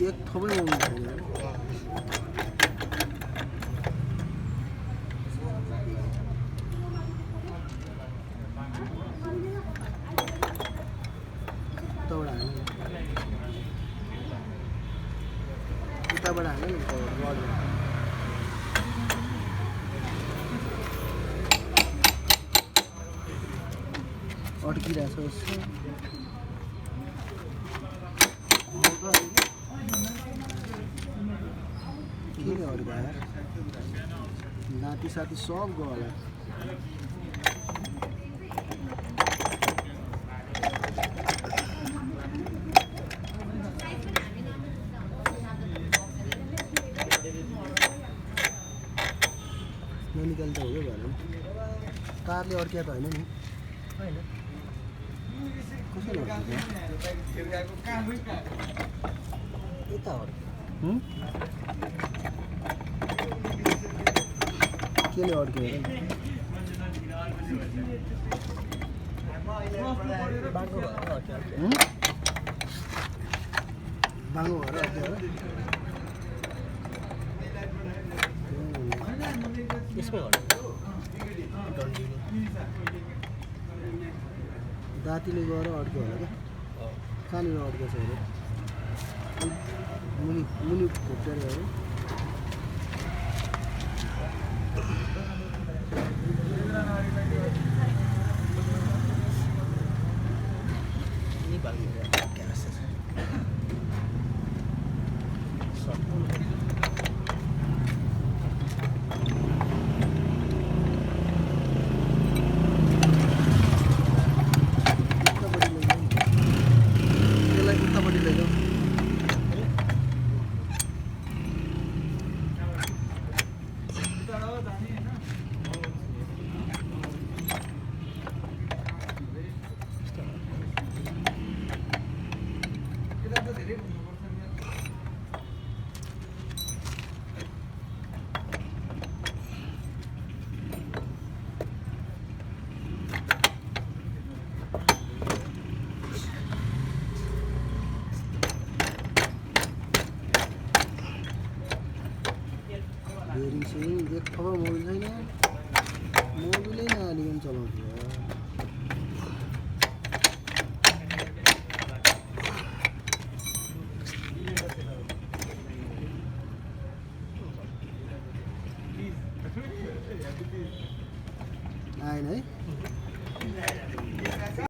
एक थोपै मोमो छैन उताबाट हाल्नु नि अड्किरहेछ उसको के अड्का यार नाति साथी सब गयो होला ननिकाल्दा हो भन तारले अड्किया त होइन नि होइन कसरी अड्किन्छ यता अड्क्यो केले अड्क्यो बाङ्गो भएर अड्क्यो यसमै दाँतीले गएर अड्क्यो होला क्या कहाँनिर अड्केको छ अरे मुनि मुनि घोप्टेर अरे ini bagus ya